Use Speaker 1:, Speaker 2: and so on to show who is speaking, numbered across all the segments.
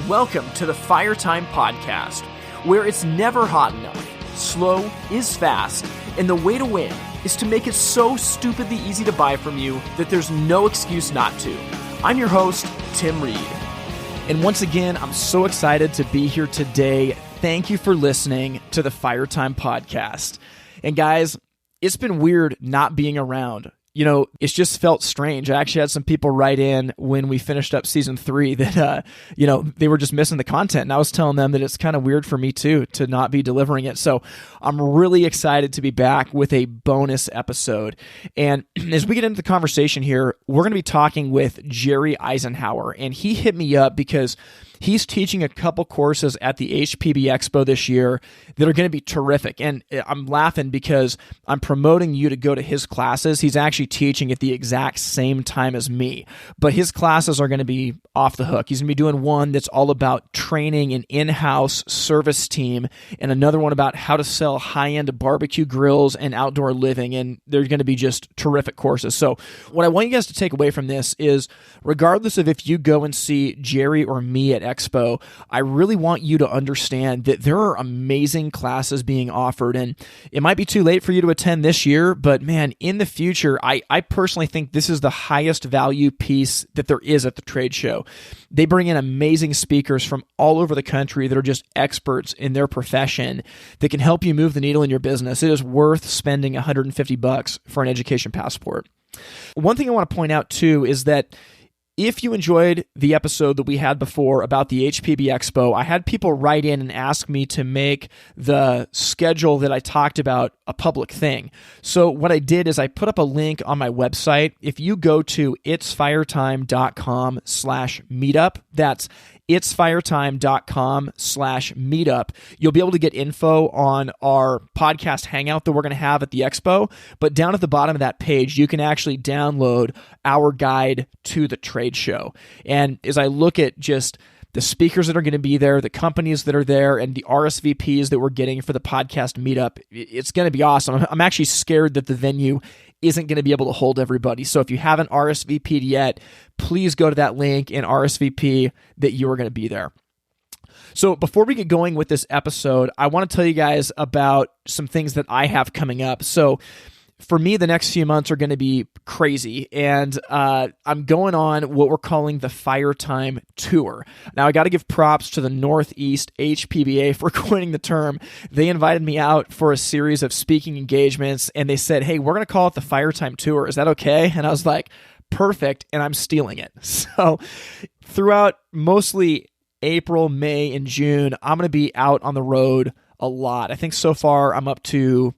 Speaker 1: Welcome to the Fire Time Podcast, where it's never hot enough, slow is fast, and the way to win is to make it so stupidly easy to buy from you that there's no excuse not to. I'm your host, Tim Reed. And once again, I'm so excited to be here today. Thank you for listening to the Fire Time Podcast. And guys, it's been weird not being around. You know, it's just felt strange. I actually had some people write in when we finished up season 3 that, they were just missing the content. And I was telling them that it's kind of weird for me too, to not be delivering it. So I'm really excited to be back with a bonus episode. And as we get into the conversation here, we're going to be talking with Jerry Isenhour. And he hit me up because he's teaching a couple courses at the HPBExpo this year that are going to be terrific. And I'm laughing because I'm promoting you to go to his classes. He's actually teaching at the exact same time as me, but his classes are going to be off the hook. He's going to be doing one that's all about training an in-house service team and another one about how to sell high-end barbecue grills and outdoor living. And they're going to be just terrific courses. So what I want you guys to take away from this is, regardless of if you go and see Jerry or me at Expo, I really want you to understand that there are amazing classes being offered, and it might be too late for you to attend this year, but man, in the future, I personally think this is the highest value piece that there is at the trade show. They bring in amazing speakers from all over the country that are just experts in their profession that can help you move the needle in your business. It is worth spending $150 for an education passport. One thing I want to point out too is that if you enjoyed the episode that we had before about the HPBExpo, I had people write in and ask me to make the schedule that I talked about a public thing. So what I did is I put up a link on my website. If you go to itsfiretime.com/meetup, that's itsfiretime.com/meetup, you'll be able to get info on our podcast hangout that we're going to have at the expo. But down at the bottom of that page, you can actually download our guide to the trade show. And as I look at just the speakers that are going to be there, the companies that are there, and the RSVPs that we're getting for the podcast meetup, it's going to be awesome. I'm actually scared that the venue isn't going to be able to hold everybody. So if you haven't RSVP'd yet, please go to that link and RSVP that you are going to be there. So before we get going with this episode, I want to tell you guys about some things that I have coming up. So for me, the next few months are going to be crazy, and I'm going on what we're calling the Fire Time Tour. Now, I got to give props to the Northeast HPBA for coining the term. They invited me out for a series of speaking engagements, and they said, hey, we're going to call it the Fire Time Tour. Is that okay? And I was like, perfect, and I'm stealing it. So throughout mostly April, May, and June, I'm going to be out on the road a lot. I think so far I'm up to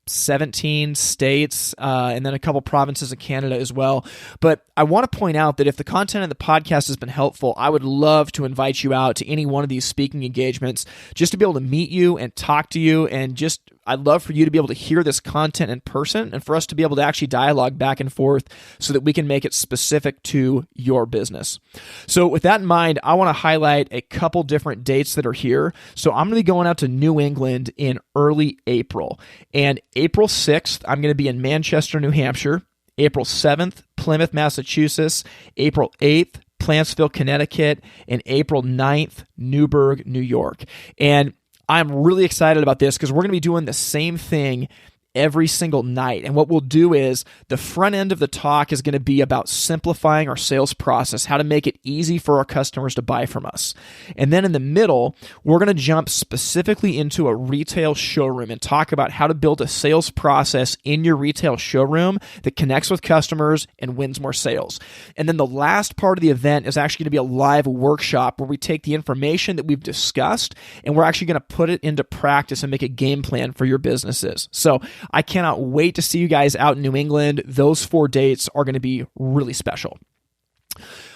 Speaker 1: 17 states, and then a couple provinces of Canada as well. But I want to point out that if the content of the podcast has been helpful, I would love to invite you out to any one of these speaking engagements just to be able to meet you and talk to you, and just I'd love for you to be able to hear this content in person and for us to be able to actually dialogue back and forth so that we can make it specific to your business. So with that in mind, I want to highlight a couple different dates that are here. So I'm going to be going out to New England in early April. And April 6th, I'm going to be in Manchester, New Hampshire. April 7th, Plymouth, Massachusetts. April 8th, Plantsville, Connecticut. And April 9th, Newburgh, New York. And I'm really excited about this because we're going to be doing the same thing every single night. And what we'll do is the front end of the talk is going to be about simplifying our sales process, how to make it easy for our customers to buy from us. And then in the middle, we're going to jump specifically into a retail showroom and talk about how to build a sales process in your retail showroom that connects with customers and wins more sales. And then the last part of the event is actually going to be a live workshop where we take the information that we've discussed and we're actually going to put it into practice and make a game plan for your businesses. So I cannot wait to see you guys out in New England. Those 4 dates are going to be really special.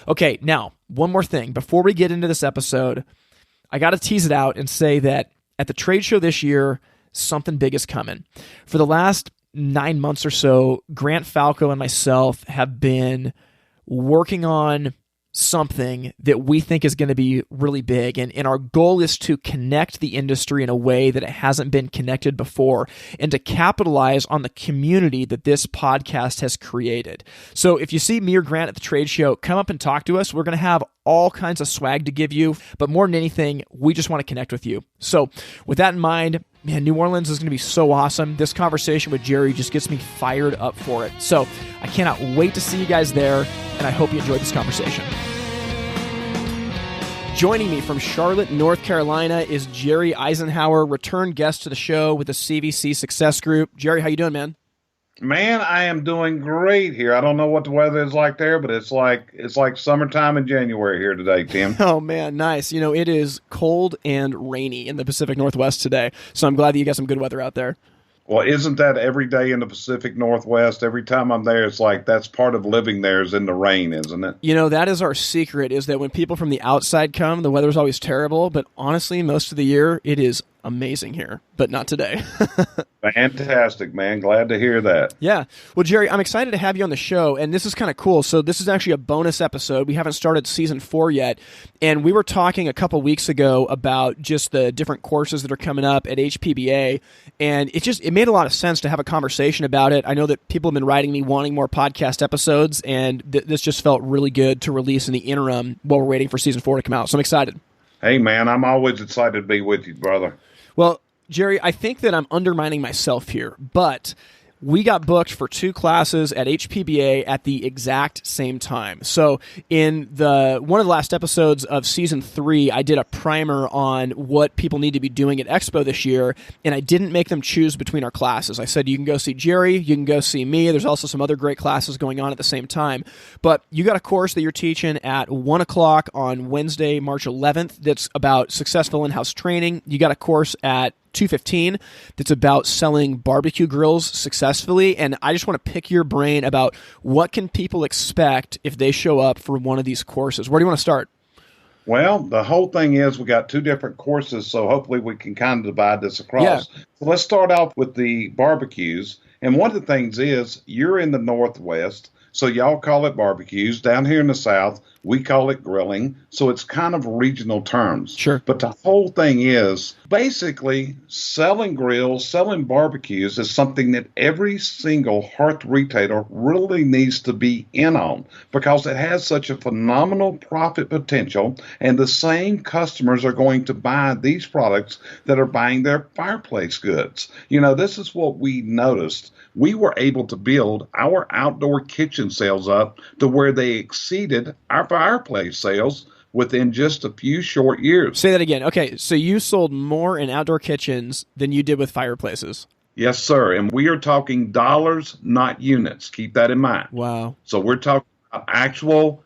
Speaker 1: Okay, now, one more thing. Before we get into this episode, I got to tease it out and say that at the trade show this year, something big is coming. For the last 9 months or so, Grant Falco and myself have been working on something that we think is going to be really big. And our goal is to connect the industry in a way that it hasn't been connected before and to capitalize on the community that this podcast has created. So if you see me or Grant at the trade show, come up and talk to us. We're going to have all kinds of swag to give you, but more than anything, we just want to connect with you. So with that in mind, man, New Orleans is going to be so awesome. This conversation with Jerry just gets me fired up for it. So I cannot wait to see you guys there, and I hope you enjoyed this conversation. Joining me from Charlotte, North Carolina is Jerry Isenhour, return guest to the show with the CVC Success Group. Jerry, how you doing, man?
Speaker 2: Man, I am doing great here. I don't know what the weather is like there, but it's like summertime in January here today, Tim.
Speaker 1: Oh, man, nice. You know, it is cold and rainy in the Pacific Northwest today, so I'm glad that you got some good weather out there.
Speaker 2: Well, isn't that every day in the Pacific Northwest? Every time I'm there, it's like that's part of living there is in the rain, isn't it?
Speaker 1: You know, that is our secret, is that when people from the outside come, the weather's always terrible, but honestly, most of the year, it is amazing here, but not today.
Speaker 2: Fantastic, man. Glad to hear that.
Speaker 1: Yeah. Well, Jerry, I'm excited to have you on the show, and this is kind of cool. So this is actually a bonus episode. We haven't started season 4 yet, and we were talking a couple weeks ago about just the different courses that are coming up at HPBA, and it made a lot of sense to have a conversation about it. I know that people have been writing me wanting more podcast episodes, and this just felt really good to release in the interim while we're waiting for season 4 to come out. So I'm excited.
Speaker 2: Hey, man, I'm always excited to be with you, brother.
Speaker 1: Well, Jerry, I think that I'm undermining myself here, but we got booked for 2 classes at HPBA at the exact same time. So in one of the last episodes of season 3, I did a primer on what people need to be doing at Expo this year, and I didn't make them choose between our classes. I said, you can go see Jerry, you can go see me. There's also some other great classes going on at the same time. But you got a course that you're teaching at 1 o'clock on Wednesday, March 11th that's about successful in-house training. You got a course at 2:15 that's about selling barbecue grills successfully, and I just want to pick your brain about what can people expect if they show up for one of these courses. Where do you want to start?
Speaker 2: Well, the whole thing is we got 2 different courses, so hopefully we can kind of divide this across.
Speaker 1: Yeah.
Speaker 2: So let's start off with the barbecues, and one of the things is you're in the Northwest, so y'all call it barbecues. Down here in the South, we call it grilling. So it's kind of regional terms.
Speaker 1: Sure.
Speaker 2: But the whole thing is basically selling grills, selling barbecues is something that every single hearth retailer really needs to be in on because it has such a phenomenal profit potential. And the same customers are going to buy these products that are buying their fireplace goods. You know, this is what we noticed. We were able to build our outdoor kitchen sales up to where they exceeded our fireplace sales within just a few short years.
Speaker 1: Say that again. Okay, so you sold more in outdoor kitchens than you did with fireplaces.
Speaker 2: Yes, sir. And we are talking dollars, not units. Keep that in mind.
Speaker 1: Wow.
Speaker 2: So we're talking about actual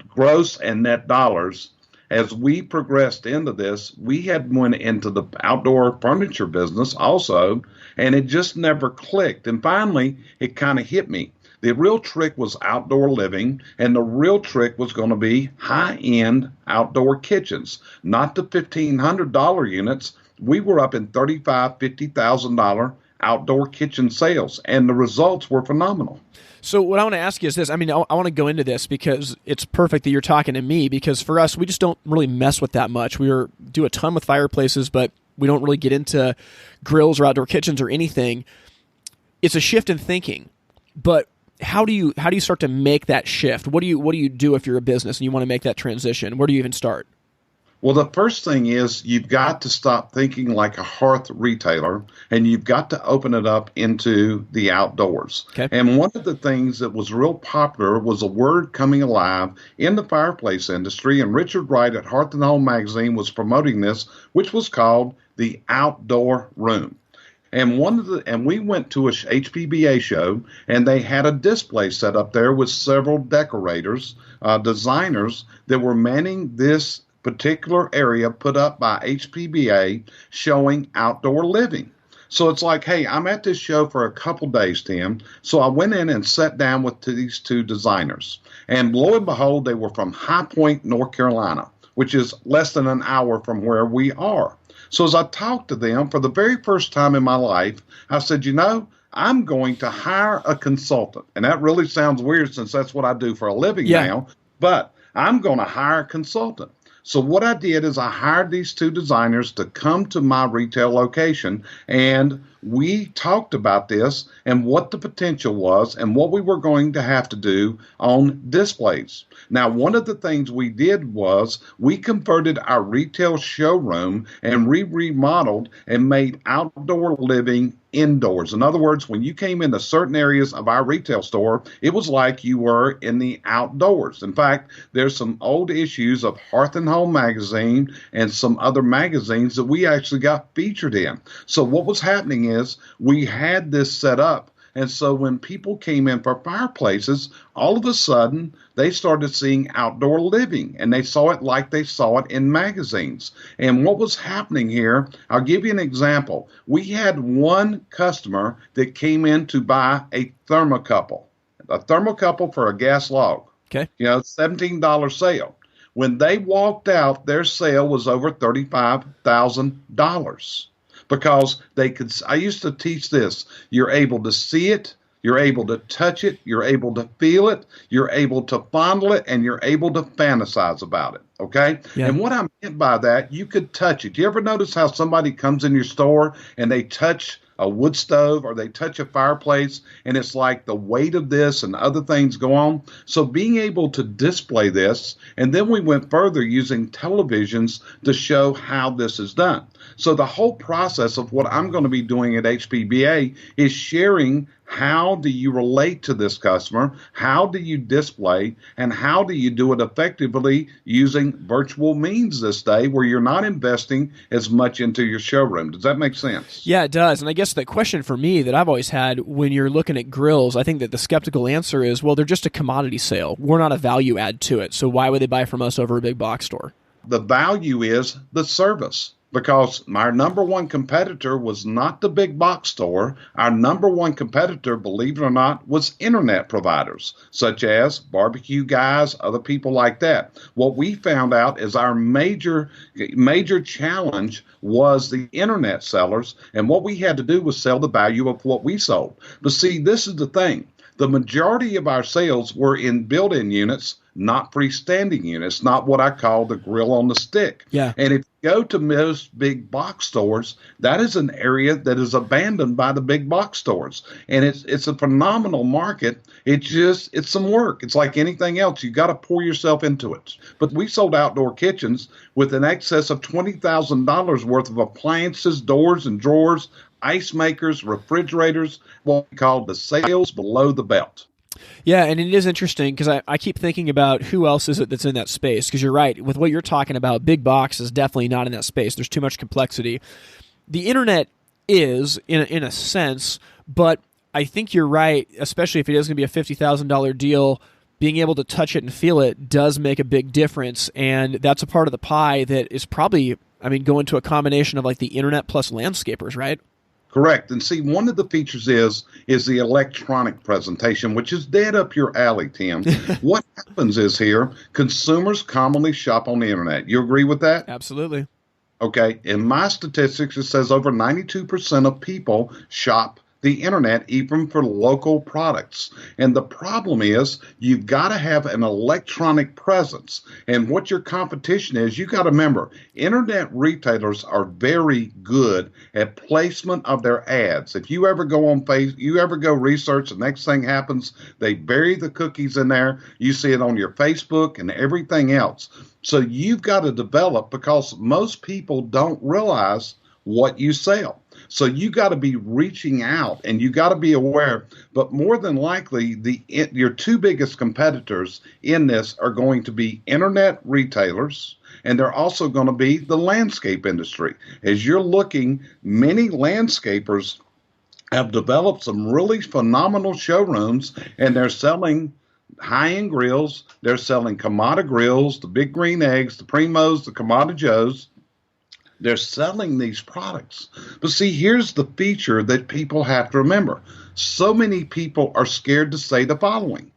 Speaker 2: gross and net dollars. As we progressed into this, we had went into the outdoor furniture business also, and it just never clicked. And finally, it kind of hit me. The real trick was outdoor living, and the real trick was going to be high-end outdoor kitchens, not the $1,500 units. We were up in $35,000, $50,000 outdoor kitchen sales, and the results were phenomenal.
Speaker 1: So what I want to ask you is this. I mean, I want to go into this because it's perfect that you're talking to me, because for us, we just don't really mess with that much. We do a ton with fireplaces, but we don't really get into grills or outdoor kitchens or anything. It's a shift in thinking, but how do you start to make that shift? What do you do if you're a business and you want to make that transition? Where do you even start?
Speaker 2: Well, the first thing is you've got to stop thinking like a hearth retailer, and you've got to open it up into the outdoors.
Speaker 1: Okay.
Speaker 2: And one of the things that was real popular was a word coming alive in the fireplace industry, and Richard Wright at Hearth and Home magazine was promoting this, which was called the outdoor room. And we went to a HPBA show, and they had a display set up there with several decorators, designers that were manning this particular area put up by HPBA showing outdoor living. So it's like, hey, I'm at this show for a couple days, Tim. So I went in and sat down with these 2 designers. And lo and behold, they were from High Point, North Carolina, which is less than an hour from where we are. So as I talked to them for the very first time in my life, I said, you know, I'm going to hire a consultant. And that really sounds weird since that's what I do for a living now. but I'm going to hire a consultant. So what I did is I hired these two designers to come to my retail location, and we talked about this and what the potential was and what we were going to have to do on displays. Now, one of the things we did was we converted our retail showroom and remodeled and made outdoor living indoors. In other words, when you came into certain areas of our retail store, it was like you were in the outdoors. In fact, there's some old issues of Hearth and Home magazine and some other magazines that we actually got featured in. So what was happening is we had this set up. And so when people came in for fireplaces, all of a sudden they started seeing outdoor living, and they saw it like they saw it in magazines. And what was happening here, I'll give you an example. We had one customer that came in to buy a thermocouple for a gas log.
Speaker 1: Okay.
Speaker 2: $17 sale. When they walked out, their sale was over $35,000. Because I used to teach this. You're able to see it, you're able to touch it, you're able to feel it, you're able to fondle it, and you're able to fantasize about it. Okay?
Speaker 1: Yeah.
Speaker 2: And what I meant by that, you could touch it. Do you ever notice how somebody comes in your store and they touch a wood stove or they touch a fireplace, and it's like the weight of this and other things go on? So being able to display this, and then we went further using televisions to show how this is done. So the whole process of what I'm going to be doing at HPBA is sharing how do you relate to this customer, how do you display, and how do you do it effectively using virtual means this day where you're not investing as much into your showroom. Does that make sense?
Speaker 1: Yeah, it does. And I guess the question for me that I've always had when you're looking at grills, I think that the skeptical answer is, well, they're just a commodity sale. We're not a value add to it. So why would they buy from us over a big box store?
Speaker 2: The value is the service. Because our number one competitor was not the big box store. Our number one competitor, believe it or not, was internet providers, such as barbecue guys, other people like that. What we found out is our major challenge was the internet sellers, and what we had to do was sell the value of what we sold. But see, this is the thing. The majority of our sales were in built-in units, not freestanding units, not what I call the grill on the stick.
Speaker 1: Yeah.
Speaker 2: And if you go to most big box stores, that is an area that is abandoned by the big box stores. And it's a phenomenal market. It's some work. It's like anything else. You got to pour yourself into it. But we sold outdoor kitchens with an excess of $20,000 worth of appliances, doors and drawers, ice makers, refrigerators, what we call the sales below the belt.
Speaker 1: Yeah, and it is interesting because I keep thinking about who else is it that's in that space, because you're right. With what you're talking about, big box is definitely not in that space. There's too much complexity. The internet is, in a sense, but I think you're right, especially if it is going to be a $50,000 deal, being able to touch it and feel it does make a big difference, and that's a part of the pie that is probably, going to a combination of like the internet plus landscapers, right?
Speaker 2: Correct. And see, one of the features is the electronic presentation, which is dead up your alley, Tim. What happens is here, consumers commonly shop on the internet. You agree with that?
Speaker 1: Absolutely.
Speaker 2: Okay. In my statistics, it says over 92% of people shop the internet, even for local products. And the problem is you've got to have an electronic presence. And what your competition is, you got to remember, internet retailers are very good at placement of their ads. If you ever go on you ever go research, the next thing happens, they bury the cookies in there. You see it on your Facebook and everything else. So you've got to develop, because most people don't realize what you sell. So you got to be reaching out and you got to be aware. But more than likely, your two biggest competitors in this are going to be internet retailers, and they're also going to be the landscape industry. As you're looking, many landscapers have developed some really phenomenal showrooms, and they're selling high-end grills. They're selling Kamada grills, the Big Green Eggs, the Primos, the Kamada Joes. They're selling these products. But see, here's the feature that people have to remember. So many people are scared to say the following.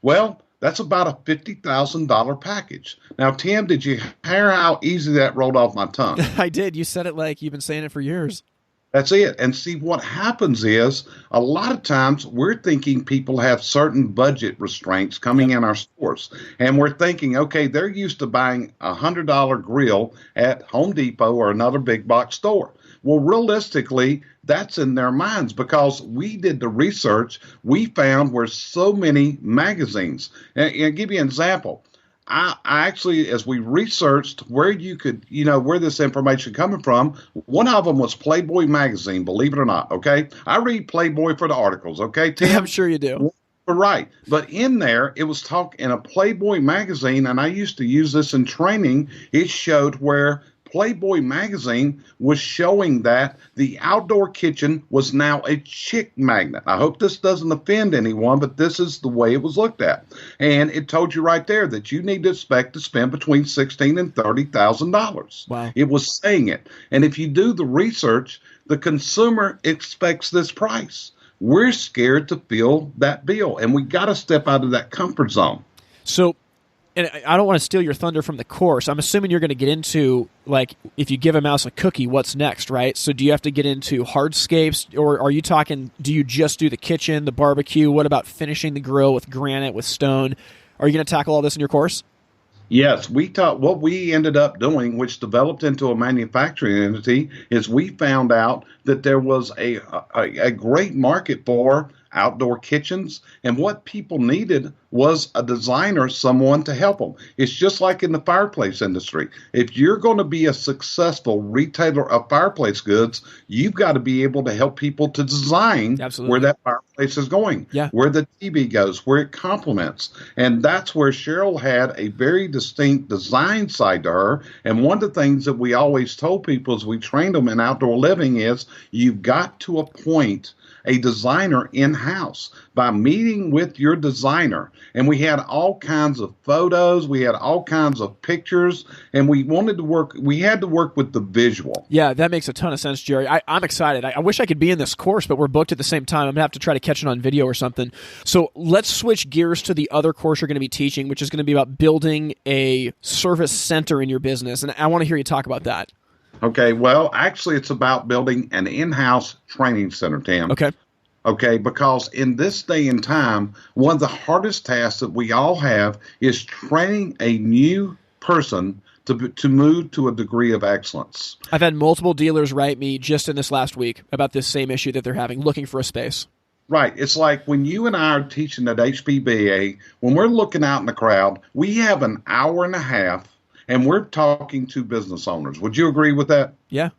Speaker 2: Well, that's about a $50,000 package. Now, Tim, did you hear how easy that rolled off my tongue?
Speaker 1: I did. You said it like you've been saying it for years.
Speaker 2: That's it. And see, what happens is a lot of times we're thinking people have certain budget restraints coming
Speaker 1: Yep.
Speaker 2: in our stores. And we're thinking, okay, they're used to buying a $100 grill at Home Depot or another big box store. Well, realistically, that's in their minds because we did the research. We found where so many magazines, and I'll give you an example. I actually, as we researched where you could, where this information coming from, one of them was Playboy magazine, believe it or not. Okay. I read Playboy for the articles. Okay, Tim?
Speaker 1: I'm sure you do.
Speaker 2: Right. But in there, it was talk in a Playboy magazine, and I used to use this in training. It showed where Playboy magazine was showing that the outdoor kitchen was now a chick magnet. I hope this doesn't offend anyone, but this is the way it was looked at. And it told you right there that you need to expect to spend between $16,000 and $30,000.
Speaker 1: Wow.
Speaker 2: It was saying it. And if you do the research, the consumer expects this price. We're scared to feel that bill, and we got to step out of that comfort zone.
Speaker 1: So, and I don't want to steal your thunder from the course. I'm assuming you're going to get into, like, if you give a mouse a cookie, what's next, right? So do you have to get into hardscapes, or are you talking, do you just do the kitchen, the barbecue? What about finishing the grill with granite, with stone? Are you going to tackle all this in your course?
Speaker 2: Yes, we taught what we ended up doing, which developed into a manufacturing entity, is we found out that there was a great market for outdoor kitchens, and what people needed was a designer, someone to help them. It's just like in the fireplace industry. If you're going to be a successful retailer of fireplace goods, you've got to be able to help people to design
Speaker 1: Absolutely.
Speaker 2: where that fireplace is going, where the TV goes, where it complements. And that's where Cheryl had a very distinct design side to her. And one of the things that we always told people as we trained them in outdoor living is you've got to appoint a designer in-house by meeting with your designer. And we had all kinds of photos, we had all kinds of pictures, and we had to work with the visual.
Speaker 1: Yeah, that makes a ton of sense, Jerry. I'm excited. I wish I could be in this course, but we're booked at the same time. I'm going to have to try to catch it on video or something. So let's switch gears to the other course you're going to be teaching, which is going to be about building a service center in your business. And I want to hear you talk about that.
Speaker 2: Okay, well, actually, it's about building an in-house training center, Tim. Okay, because in this day and time, one of the hardest tasks that we all have is training a new person to move to a degree of excellence.
Speaker 1: I've had multiple dealers write me just in this last week about this same issue that they're having, looking for a space.
Speaker 2: Right. It's like when you and I are teaching at HPBA, when we're looking out in the crowd, we have an hour and a half and we're talking to business owners. Would you agree with that?
Speaker 1: Yeah.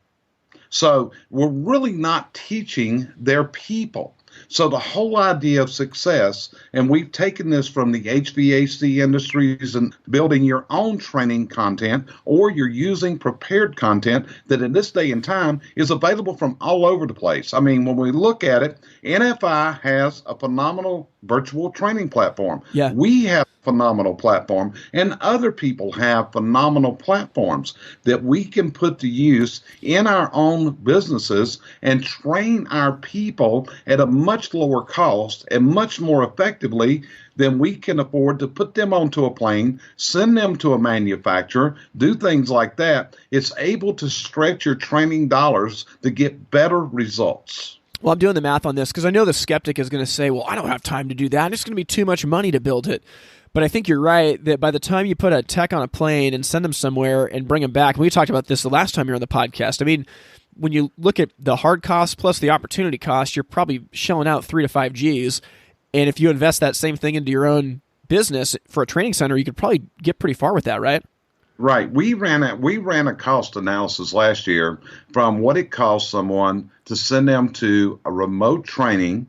Speaker 2: So we're really not teaching their people. So the whole idea of success, and we've taken this from the HVAC industries and building your own training content, or you're using prepared content that in this day and time is available from all over the place. I mean, when we look at it, NFI has a phenomenal virtual training platform.
Speaker 1: Yeah.
Speaker 2: We have a phenomenal platform, and other people have phenomenal platforms that we can put to use in our own businesses and train our people at a much lower cost and much more effectively than we can afford to put them onto a plane, send them to a manufacturer, do things like that. It's able to stretch your training dollars to get better results.
Speaker 1: Well, I'm doing the math on this because I know the skeptic is going to say, well, I don't have time to do that. It's going to be too much money to build it. But I think you're right that by the time you put a tech on a plane and send them somewhere and bring them back, and we talked about this the last time you were on the podcast. I mean, when you look at the hard cost plus the opportunity cost, you're probably shelling out 3 to 5 G's. And if you invest that same thing into your own business for a training center, you could probably get pretty far with that, right?
Speaker 2: Right. We ran a cost analysis last year from what it costs someone to send them to a remote training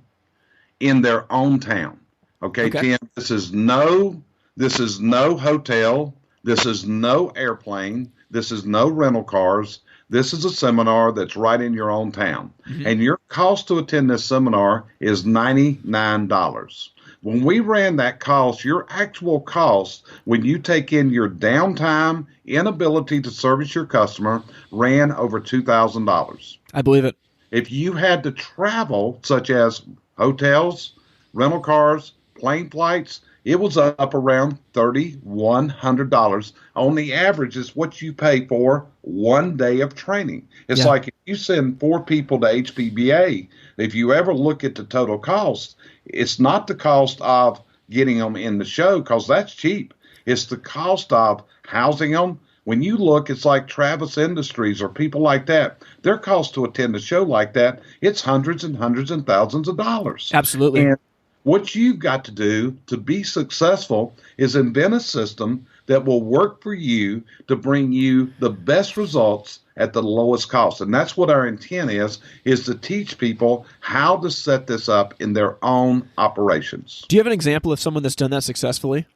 Speaker 2: in their own town. Okay. Tim, this is no hotel. This is no airplane. This is no rental cars. This is a seminar that's right in your own town. Mm-hmm. And your cost to attend this seminar is $99. When we ran that cost, your actual cost, when you take in your downtime, inability to service your customer, ran over $2,000.
Speaker 1: I believe it.
Speaker 2: If you had to travel, such as hotels, rental cars, plane flights, it was up around $3,100. On the average is what you pay for one day of training. It's like if you send 4 people to HPBA, if you ever look at the total cost, it's not the cost of getting them in the show because that's cheap. It's the cost of housing them. When you look, it's like Travis Industries or people like that. Their cost to attend a show like that, it's hundreds and hundreds and thousands of dollars.
Speaker 1: Absolutely.
Speaker 2: And what you've got to do to be successful is invent a system that will work for you to bring you the best results at the lowest cost. And that's what our intent is to teach people how to set this up in their own operations.
Speaker 1: Do you have an example of someone that's done that successfully?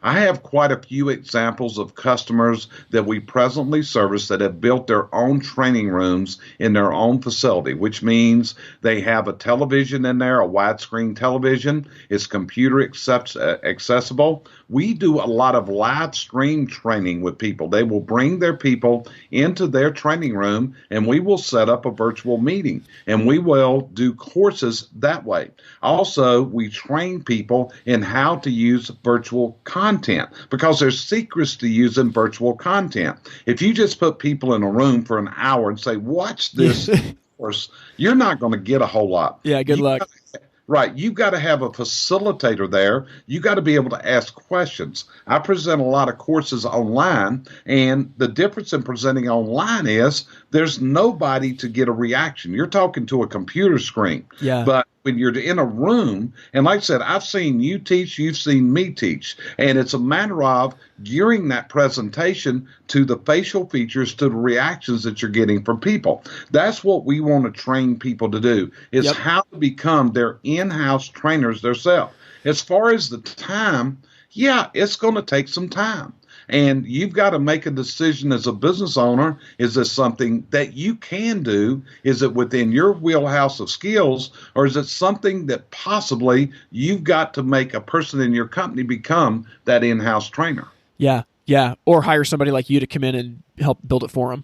Speaker 2: I have quite a few examples of customers that we presently service that have built their own training rooms in their own facility, which means they have a television in there, a widescreen television. It's computer accessible. We do a lot of live stream training with people. They will bring their people into their training room, and we will set up a virtual meeting, and we will do courses that way. Also, we train people in how to use virtual content because there's secrets to using virtual content. If you just put people in a room for an hour and say, watch this course, you're not going to get a whole lot.
Speaker 1: Yeah, good luck.
Speaker 2: Right. You've got to have a facilitator there. You got to be able to ask questions. I present a lot of courses online, and the difference in presenting online is there's nobody to get a reaction. You're talking to a computer screen.
Speaker 1: Yeah.
Speaker 2: But when you're in a room, and like I said, I've seen you teach, you've seen me teach, and it's a matter of gearing that presentation to the facial features, to the reactions that you're getting from people. That's what we want to train people to do, is how to become their in-house trainers themselves. As far as the time, yeah, it's going to take some time. And you've got to make a decision as a business owner. Is this something that you can do? Is it within your wheelhouse of skills? Or is it something that possibly you've got to make a person in your company become that in-house trainer?
Speaker 1: Yeah, yeah. Or hire somebody like you to come in and help build it for them.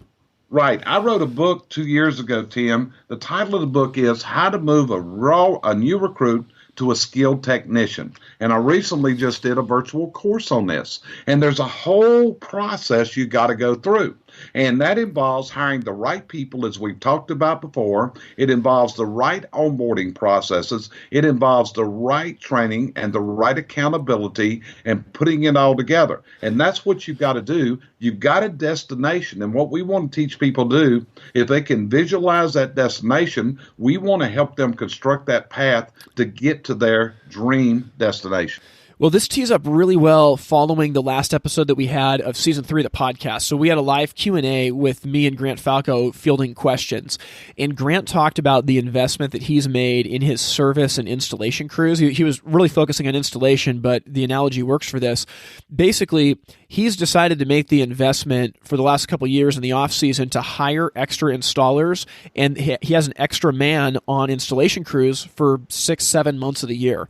Speaker 2: Right. I wrote a book 2 years ago, Tim. The title of the book is How to Move a New Recruit to a Skilled Technician. And I recently just did a virtual course on this. And there's a whole process you got to go through. And that involves hiring the right people, as we've talked about before. It involves the right onboarding processes. It involves the right training and the right accountability and putting it all together. And that's what you've got to do. You've got a destination. And what we want to teach people to do, if they can visualize that destination, we want to help them construct that path to get to their dream destination.
Speaker 1: Well, this tees up really well following the last episode that we had of Season 3 of the podcast. So we had a live Q&A with me and Grant Falco fielding questions. And Grant talked about the investment that he's made in his service and installation crews. He was really focusing on installation, but the analogy works for this. Basically, he's decided to make the investment for the last couple of years in the off season to hire extra installers, and he has an extra man on installation crews for 6-7 months of the year.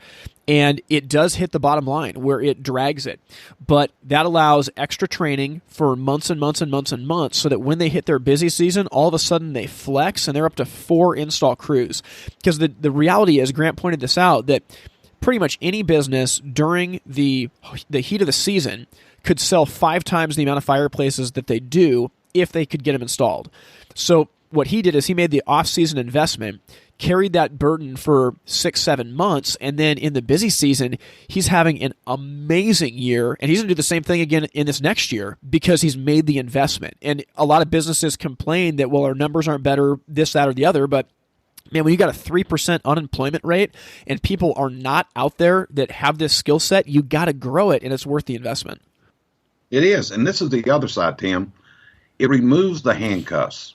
Speaker 1: And it does hit the bottom line where it drags it. But that allows extra training for months and months and months and months so that when they hit their busy season, all of a sudden they flex and they're up to 4 install crews. Because the reality is, Grant pointed this out, that pretty much any business during the heat of the season could sell 5 times the amount of fireplaces that they do if they could get them installed. So what he did is he made the off-season investment, carried that burden for 6-7 months, and then in the busy season, he's having an amazing year, and he's going to do the same thing again in this next year because he's made the investment. And a lot of businesses complain that, well, our numbers aren't better, this, that, or the other, but man, when you got a 3% unemployment rate and people are not out there that have this skill set, you got to grow it, and it's worth the investment.
Speaker 2: It is, and this is the other side, Tim. It removes the handcuffs.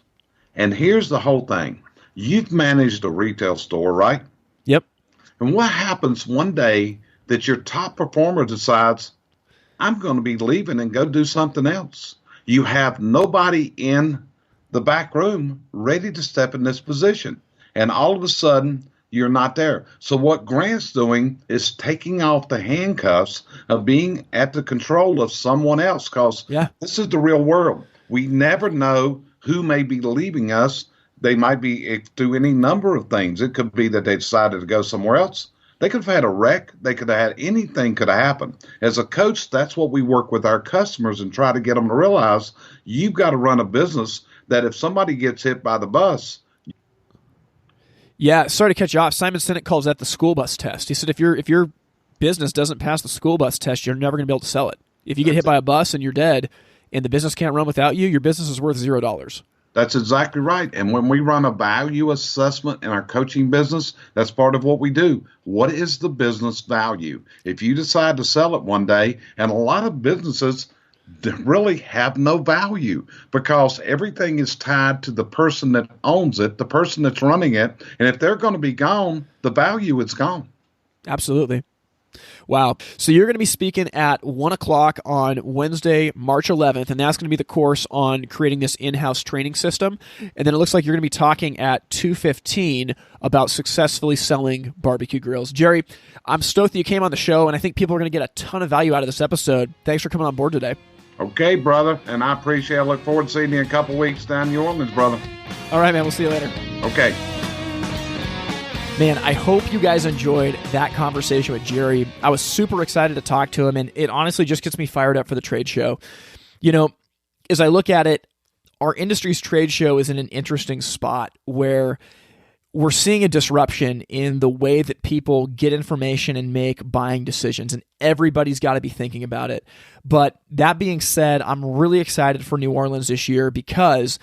Speaker 2: And here's the whole thing. You've managed a retail store, right?
Speaker 1: Yep.
Speaker 2: And what happens one day that your top performer decides, I'm going to be leaving and go do something else? You have nobody in the back room ready to step in this position. And all of a sudden, you're not there. So what Grant's doing is taking off the handcuffs of being at the control of someone else, because this is the real world. We never know who may be leaving us. They might be through any number of things. It could be that they decided to go somewhere else. They could have had a wreck. They could have had anything could have happened. As a coach, that's what we work with our customers and try to get them to realize you've got to run a business that if somebody gets hit by the bus.
Speaker 1: Yeah, sorry to cut you off. Simon Sinek calls that the school bus test. He said if your business doesn't pass the school bus test, you're never going to be able to sell it. If you get hit by a bus and you're dead and the business can't run without you, your business is worth $0.
Speaker 2: That's exactly right. And when we run a value assessment in our coaching business, that's part of what we do. What is the business value? If you decide to sell it one day, and a lot of businesses really have no value because everything is tied to the person that owns it, the person that's running it. And if they're going to be gone, the value is gone.
Speaker 1: Absolutely. Wow. So you're going to be speaking at 1 o'clock on Wednesday, March 11th, and that's going to be the course on creating this in-house training system. And then it looks like you're going to be talking at 2:15 about successfully selling barbecue grills. Jerry, I'm stoked that you came on the show, and I think people are going to get a ton of value out of this episode. Thanks for coming on board today.
Speaker 2: Okay, brother, and I appreciate it. I look forward to seeing you in a couple weeks down in New Orleans, brother.
Speaker 1: All right, man. We'll see you later.
Speaker 2: Okay.
Speaker 1: Man, I hope you guys enjoyed that conversation with Jerry. I was super excited to talk to him, and it honestly just gets me fired up for the trade show. You know, as I look at it, our industry's trade show is in an interesting spot where we're seeing a disruption in the way that people get information and make buying decisions, and everybody's got to be thinking about it. But that being said, I'm really excited for New Orleans this year because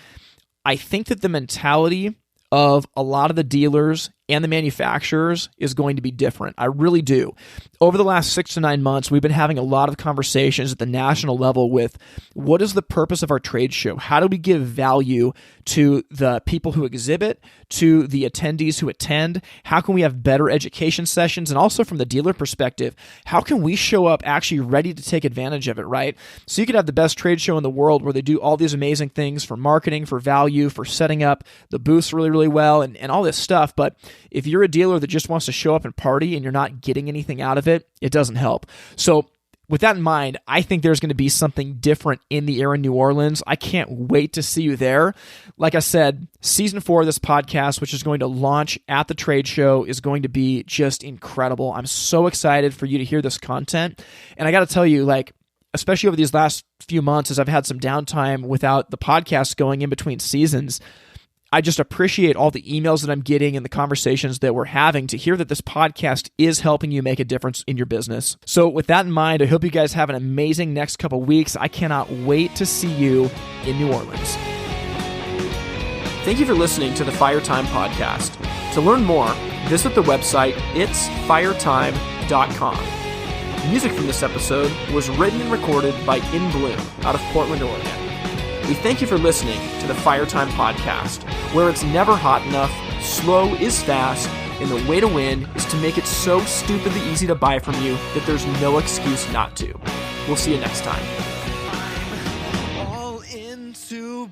Speaker 1: I think that the mentality of a lot of the dealers and the manufacturers is going to be different. I really do. Over the last 6 to 9 months, we've been having a lot of conversations at the national level with what is the purpose of our trade show? How do we give value to the people who exhibit, to the attendees who attend? How can we have better education sessions? And also from the dealer perspective, how can we show up actually ready to take advantage of it, right? So you could have the best trade show in the world where they do all these amazing things for marketing, for value, for setting up the booths really, really well, and all this stuff. But if you're a dealer that just wants to show up and party and you're not getting anything out of it, it doesn't help. So with that in mind, I think there's going to be something different in the air in New Orleans. I can't wait to see you there. Like I said, season 4 of this podcast, which is going to launch at the trade show, is going to be just incredible. I'm so excited for you to hear this content. And I got to tell you, especially over these last few months as I've had some downtime without the podcast going in between seasons, I just appreciate all the emails that I'm getting and the conversations that we're having to hear that this podcast is helping you make a difference in your business. So with that in mind, I hope you guys have an amazing next couple weeks. I cannot wait to see you in New Orleans. Thank you for listening to the Fire Time Podcast. To learn more, visit the website itsfiretime.com. Music from this episode was written and recorded by In Bloom out of Portland, Oregon. We thank you for listening to the Fire Time Podcast, where it's never hot enough, slow is fast, and the way to win is to make it so stupidly easy to buy from you that there's no excuse not to. We'll see you next time. All into